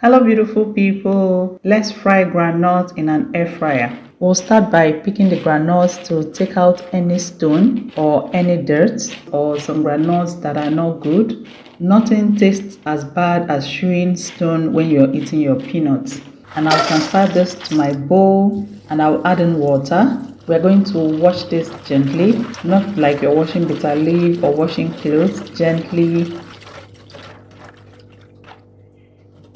Hello beautiful people, let's fry groundnuts in an air fryer. We'll start by picking the groundnuts to take out any stone or any dirt or some groundnuts that are not good. Nothing tastes as bad as chewing stone when you're eating your peanuts. And I'll transfer this to my bowl and I'll add in water. We're going to wash this gently, not like you're washing bitter leaf or washing clothes, gently.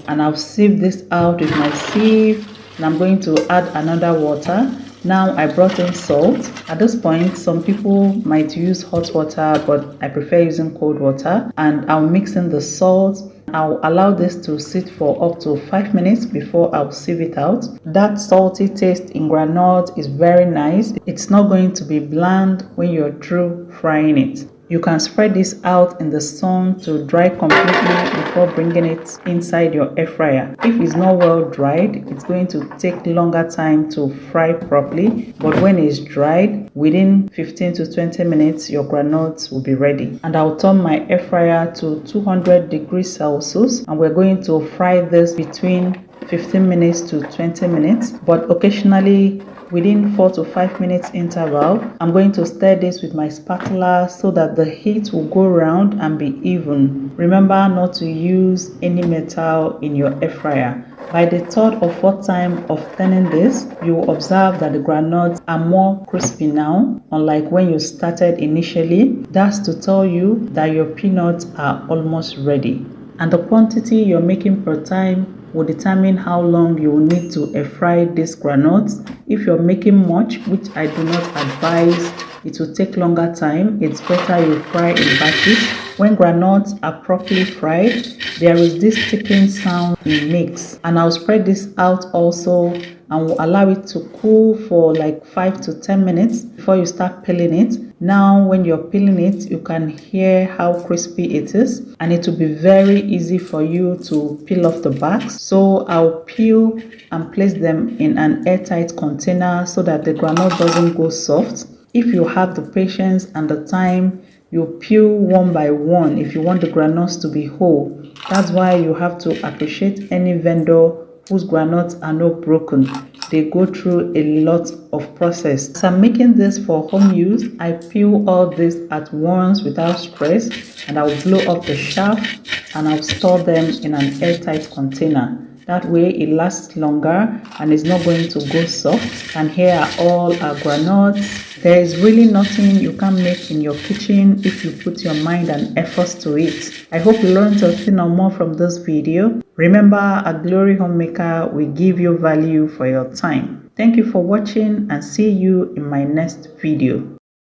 And I'll sieve this out with my sieve, and I'm going to add another water. Now I brought in salt. At this point, some people might use hot water, but I prefer using cold water. And I'll mix in the salt. I'll allow this to sit for up to 5 minutes before I'll sieve it out. That salty taste in groundnut is very nice. It's not going to be bland when you're through frying it. You can spread this out in the sun to dry completely before bringing it inside your air fryer. If it's not well dried, it's going to take longer time to fry properly. But when it's dried, within 15 to 20 minutes, your groundnuts will be ready. And I'll turn my air fryer to 200 degrees Celsius, and we're going to fry this between 15 minutes to 20 minutes, but occasionally within 4 to 5 minutes interval. I'm going to stir this with my spatula so that the heat will go around and be even. Remember not to use any metal in your air fryer. By the third or fourth time of turning this, you will observe that the groundnuts are more crispy now, unlike when you started initially. That's to tell you that your peanuts are almost ready. And the quantity you're making per time will determine how long you will need to air fry these groundnuts. If you're making much, which I do not advise, it will take longer time. It's better you fry in batches. When groundnuts are properly fried, there is this ticking sound in mix. And I'll spread this out also and will allow it to cool for like 5 to 10 minutes before you start peeling it. Now when you're peeling it, you can hear how crispy it is, and it will be very easy for you to peel off the backs. So I'll peel and place them in an airtight container so that the groundnut doesn't go soft. If you have the patience and the time, you peel one by one if you want the groundnuts to be whole. That's why you have to appreciate any vendor whose groundnuts are not broken. They go through a lot of process. As I'm making this for home use, I peel all this at once without stress, and I'll blow up the shaft and I'll store them in an airtight container. That way it lasts longer and is not going to go soft. And here are all our groundnuts. There is really nothing you can make in your kitchen if you put your mind and efforts to it. I hope you learned a thing or more from this video. Remember, at Glory Homemaker, we give you value for your time. Thank you for watching and see you in my next video.